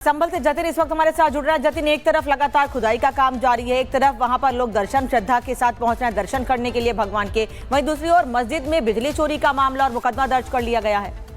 संभल से जतिन इस वक्त हमारे साथ जुड़ रहा है। जतिन, एक तरफ लगातार खुदाई का काम जारी है, एक तरफ वहां पर लोग दर्शन श्रद्धा के साथ पहुंच रहे हैं दर्शन करने के लिए भगवान के, वहीं दूसरी ओर मस्जिद में बिजली चोरी का मामला और मुकदमा दर्ज कर लिया गया है।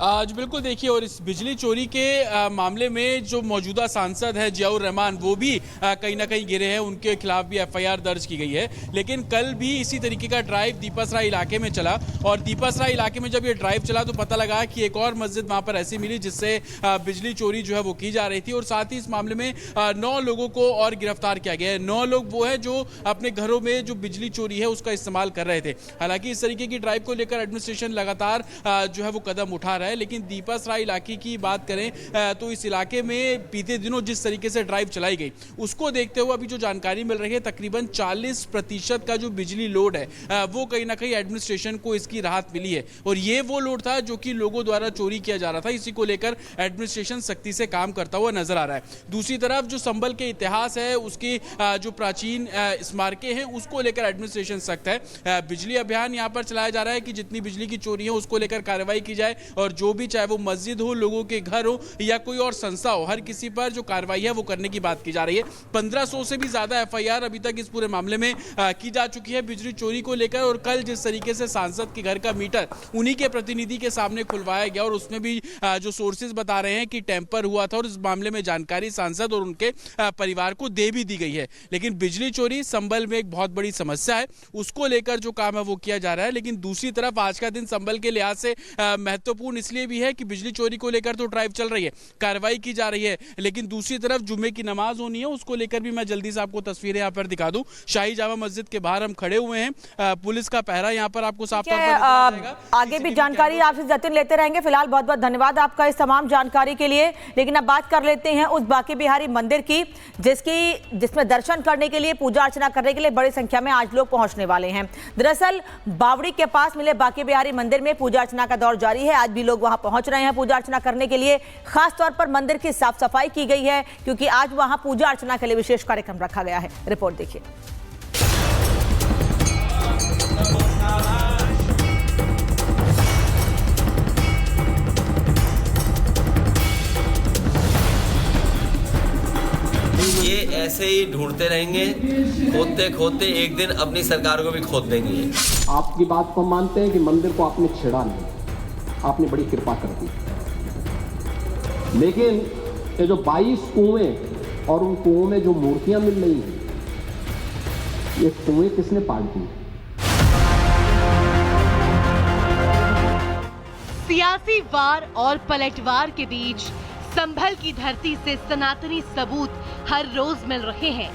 आज बिल्कुल देखिए, और इस बिजली चोरी के मामले में जो मौजूदा सांसद है जियाउर रहमान, वो भी कहीं ना कहीं गिरे हैं, उनके खिलाफ भी एफआईआर दर्ज की गई है। लेकिन कल भी इसी तरीके का ड्राइव दीपासरा इलाके में चला, और दीपासरा इलाके में जब ये ड्राइव चला तो पता लगा कि एक और मस्जिद वहां पर ऐसी मिली जिससे बिजली चोरी जो है वो की जा रही थी, और साथ ही इस मामले में 9 लोगों को और गिरफ्तार किया गया है। 9 लोग वो है जो अपने घरों में जो बिजली चोरी है उसका इस्तेमाल कर रहे थे। हालांकि इस तरीके की ड्राइव को लेकर एडमिनिस्ट्रेशन लगातार जो है वो कदम उठा रहा है, लेकिन दीपासरा इलाके की बात करें तो इस इलाके में बीते दिनों जिस तरीके से ड्राइव चलाई गई उसको देखते हुए अभी जो जानकारी मिल रही है, तकरीबन 40% का जो बिजली लोड है वो कहीं ना कहीं एडमिनिस्ट्रेशन को इसकी राहत मिली है, और ये वो लोड था जो कि लोगों द्वारा चोरी किया जा रहा था। इसी को लेकर एडमिनिस्ट्रेशन सख्ती से काम करता हुआ नजर आ रहा है। दूसरी तरफ जो संभल के इतिहास है, उसकी जो प्राचीन स्मारकें हैं, उसको लेकर एडमिनिस्ट्रेशन सख्त है। बिजली अभियान यहाँ पर चलाया जा रहा है कि जितनी बिजली की चोरी है उसको लेकर कार्रवाई की जाए, और जो भी चाहे वो मस्जिद हो, लोगों के घर हो या कोई और संस्था हो, हर किसी पर जो कार्रवाई है वो करने की बात की जा रही है। 1500 से भी ज्यादा एफआईआर अभी तक इस पूरे मामले में की जा चुकी है बिजली चोरी को लेकर। और कल जिस तरीके से सांसद के घर का मीटर उन्हीं के प्रतिनिधि के सामने खुलवाया गया, और उसमें भी जो सोर्सेज बता रहे हैं कि टेम्पर हुआ था, और इस मामले में जानकारी सांसद और उनके परिवार को दे भी दी गई है। लेकिन बिजली चोरी संभल में एक बहुत बड़ी समस्या है, उसको लेकर जो काम है वो किया जा रहा है। लेकिन दूसरी तरफ आज का दिन संभल के लिहाज से महत्वपूर्ण इसलिए भी है कि बिजली चोरी को लेकर तो ड्राइव चल रही है, कार्रवाई की जा रही है, लेकिन दूसरी तरफ जुम्मे की नमाज होनी है, उसको लेकर भी मैं जल्दी से आपको तस्वीरें यहाँ पर दिखा दूं। शाही जामा मस्जिद के बाहर हम खड़े हुए हैं, पुलिस का पहरा यहाँ पर आपको साफ तौर पर आगे भी जानकारी आपसे जतिन लेते रहेंगे। फिलहाल बहुत बहुत धन्यवाद आपका इस तमाम जानकारी के लिए। लेकिन अब बात कर लेते हैं उस बांके बिहारी मंदिर की जिसमें दर्शन करने के लिए, पूजा अर्चना करने के लिए बड़ी संख्या में आज लोग पहुंचने वाले हैं। दरअसल बावड़ी के पास मिले बांके बिहारी मंदिर में पूजा अर्चना का दौर जारी है। आज भी लोग वहां पहुंच रहे हैं पूजा अर्चना करने के लिए। खास तौर पर मंदिर की साफ सफाई की गई है क्योंकि आज वहां पूजा अर्चना के लिए विशेष कार्यक्रम रखा गया है। रिपोर्ट देखिए। ये ऐसे ही ढूंढते रहेंगे, खोदते खोदते एक दिन अपनी सरकार को भी खोद देंगे। आपकी बात को मानते हैं कि मंदिर को आपने छेड़ा नहीं, आपने बड़ी कृपा कर दी, लेकिन ये जो 22 कुएं और उन कुओं में जो मूर्तियां मिल रही हैं, ये कुएं किसने पाल दी? सियासी वार और पलटवार के बीच संभल की धरती से सनातनी सबूत हर रोज मिल रहे हैं,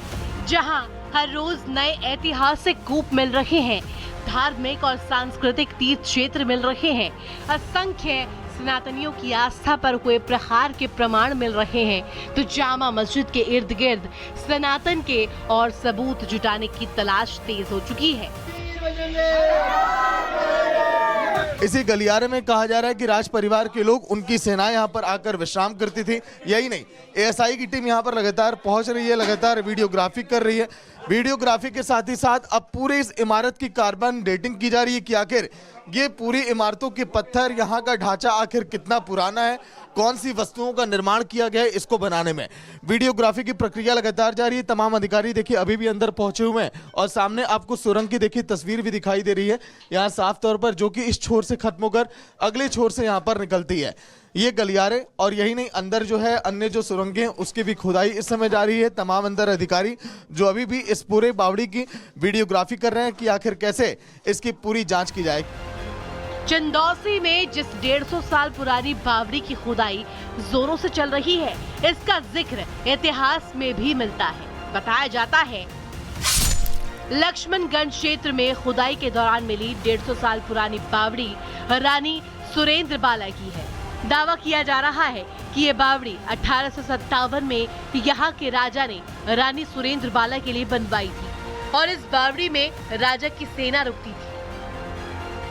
जहां हर रोज नए ऐतिहासिक कूप मिल रहे हैं, धार्मिक और सांस्कृतिक तीर्थ क्षेत्र मिल रहे हैं, असंख्य सनातनियों की आस्था पर हुए प्रहार के प्रमाण मिल रहे हैं। तो जामा मस्जिद के इर्द गिर्द सनातन के और सबूत जुटाने की तलाश तेज हो चुकी है। इसी गलियारे में कहा जा रहा है कि राज परिवार के लोग, उनकी सेनाएं यहाँ पर आकर विश्राम करती थी। यही नहीं, एएसआई की टीम यहाँ पर लगातार पहुंच रही है, लगातार वीडियोग्राफी कर रही है। वीडियोग्राफी के साथ ही साथ अब पूरे इस इमारत की कार्बन डेटिंग की जा रही है कि आखिर ये पूरी इमारतों के पत्थर, यहाँ का ढांचा आखिर कितना पुराना है, कौन सी वस्तुओं का निर्माण किया गया है इसको बनाने में। वीडियोग्राफी की प्रक्रिया लगातार जारी है। तमाम अधिकारी देखिए अभी भी अंदर पहुंचे हुए हैं, और सामने आपको सुरंग की देखिए तस्वीर भी दिखाई दे रही है यहाँ साफ तौर पर, जो कि इस छोर से खत्म होकर अगले छोर से यहाँ पर निकलती है ये गलियारे। और यही नहीं, अंदर जो है अन्य जो सुरंगें उसकी भी खुदाई इस समय जारी है। तमाम अंदर अधिकारी जो अभी भी इस पूरे बावड़ी की वीडियोग्राफी कर रहे हैं कि आखिर कैसे इसकी पूरी जांच की जाए। चंदौसी में जिस 150 साल पुरानी बावड़ी की खुदाई जोरों से चल रही है, इसका जिक्र इतिहास में भी मिलता है। बताया जाता है लक्ष्मणगंज क्षेत्र में खुदाई के दौरान मिली 150 साल पुरानी बावड़ी रानी सुरेंद्र बाला की है। दावा किया जा रहा है कि ये बावड़ी 1857 में यहाँ के राजा ने रानी सुरेंद्र बाला के लिए बनवाई थी, और इस बावड़ी में राजा की सेना रुकती थी।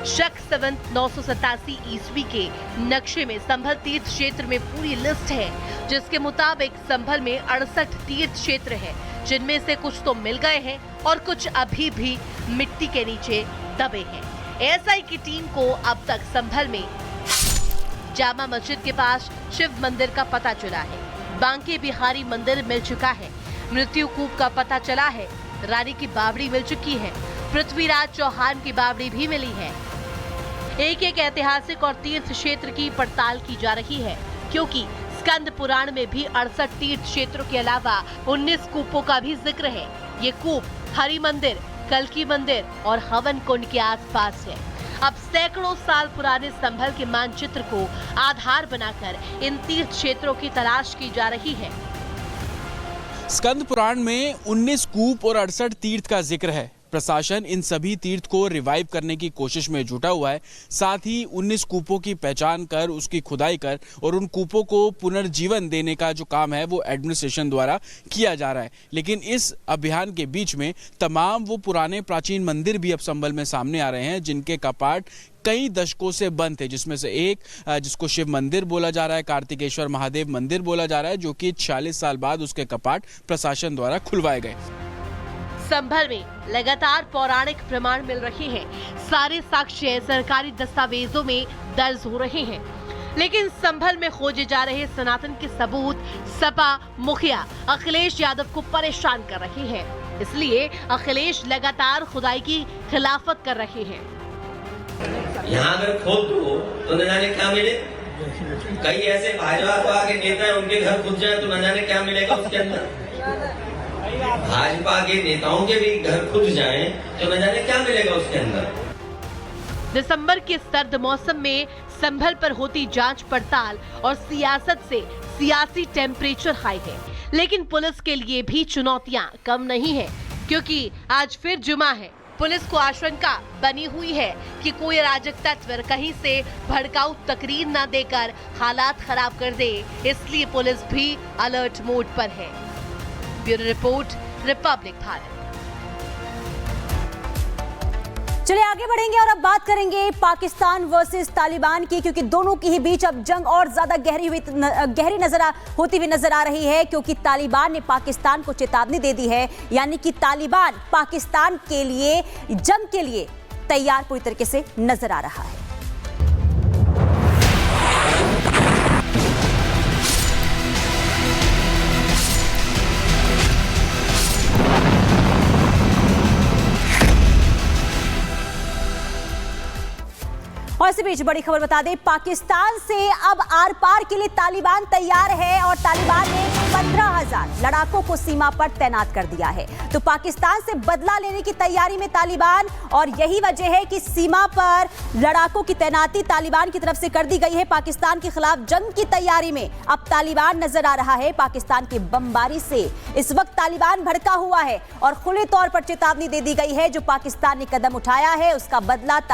शक संवत 987 ईस्वी के नक्शे में संभल तीर्थ क्षेत्र में पूरी लिस्ट है, जिसके मुताबिक संभल में 68 तीर्थ क्षेत्र है, जिनमें से कुछ तो मिल गए हैं और कुछ अभी भी मिट्टी के नीचे दबे हैं। एएसआई की टीम को अब तक संभल में जामा मस्जिद के पास शिव मंदिर का पता चला है। बांके बिहारी मंदिर मिल चुका है। मृत्यु कूप का पता चला है। रानी की बावड़ी मिल चुकी है। पृथ्वीराज चौहान की बावड़ी भी मिली है। एक एक ऐतिहासिक और तीर्थ क्षेत्र की पड़ताल की जा रही है, क्योंकि स्कंद पुराण में भी 68 तीर्थ क्षेत्रों के अलावा 19 कूपों का भी जिक्र है। ये कूप हरि मंदिर, कल्की मंदिर और हवन कुंड के आसपास है। अब सैकड़ों साल पुराने संभल के मानचित्र को आधार बनाकर इन तीर्थ क्षेत्रों की तलाश की जा रही है। स्कंद पुराण में 19 कूप और 68 तीर्थ का जिक्र है। प्रशासन इन सभी तीर्थ को रिवाइव करने की कोशिश में जुटा हुआ है। साथ ही 19 कूपों की पहचान कर, उसकी खुदाई कर और उन कूपों को पुनर्जीवन देने का जो काम है वो एडमिनिस्ट्रेशन द्वारा किया जा रहा है। लेकिन इस अभियान के बीच में तमाम वो पुराने प्राचीन मंदिर भी अब संभल में सामने आ रहे हैं, जिनके कपाट कई दशकों से बंद थे, जिसमें से एक जिसको शिव मंदिर बोला जा रहा है, कार्तिकेश्वर महादेव मंदिर बोला जा रहा है, जो कि 46 साल बाद उसके कपाट प्रशासन द्वारा खुलवाए गए। संभल में लगातार पौराणिक प्रमाण मिल रहे हैं। सारे साक्ष्य सरकारी दस्तावेजों में दर्ज हो रहे हैं, लेकिन संभल में खोजे जा रहे सनातन के सबूत सपा मुखिया अखिलेश यादव को परेशान कर रहे हैं। इसलिए अखिलेश लगातार खुदाई की खिलाफत कर रहे हैं। यहाँ अगर खोद दो तो न जाने क्या मिले। कई ऐसे भाजपा के नेता हैं, उनके घर खुद जाए तो न जाने क्या मिलेगा उसके अंदर। भाजपा के नेताओं के भी घर खुद जाएं तो न जाने क्या मिलेगा उसके अंदर। दिसंबर के सर्द मौसम में संभल पर होती जांच पड़ताल और सियासत से सियासी टेम्परेचर हाई है, लेकिन पुलिस के लिए भी चुनौतियां कम नहीं है, क्योंकि आज फिर जुमा है। पुलिस को आशंका बनी हुई है कि कोई अराजक तत्व कहीं से भड़काऊ तकरीर न देकर हालात खराब कर दे, इसलिए पुलिस भी अलर्ट मोड पर है। Bureau report, Republic Bharat. चलिए आगे बढ़ेंगे और अब बात करेंगे पाकिस्तान वर्सेस तालिबान की, क्योंकि दोनों के ही बीच अब जंग और ज्यादा गहरी होती हुई नजर आ रही है, क्योंकि तालिबान ने पाकिस्तान को चेतावनी दे दी है। यानी कि तालिबान पाकिस्तान के लिए जंग के लिए तैयार पूरी तरीके से नजर आ रहा है। और इसी बीच बड़ी खबर बता दें, पाकिस्तान से अब आर पार के लिए तालिबान तैयार है और तालिबान ने 15,000 लड़ाकों को सीमा पर तैनात कर दिया है। तो पाकिस्तान से बदला लेने की तैयारी में तालिबान, और यही वजह है कि सीमा पर लड़ाकों की तैनाती तालिबान की तरफ से कर दी गई है। पाकिस्तान के खिलाफ जंग की तैयारी में अब तालिबान नजर आ रहा है। पाकिस्तान की बमबारी से इस वक्त तालिबान भड़का हुआ है और खुले तौर पर चेतावनी दे दी गई है। जो पाकिस्तान ने कदम उठाया है उसका बदला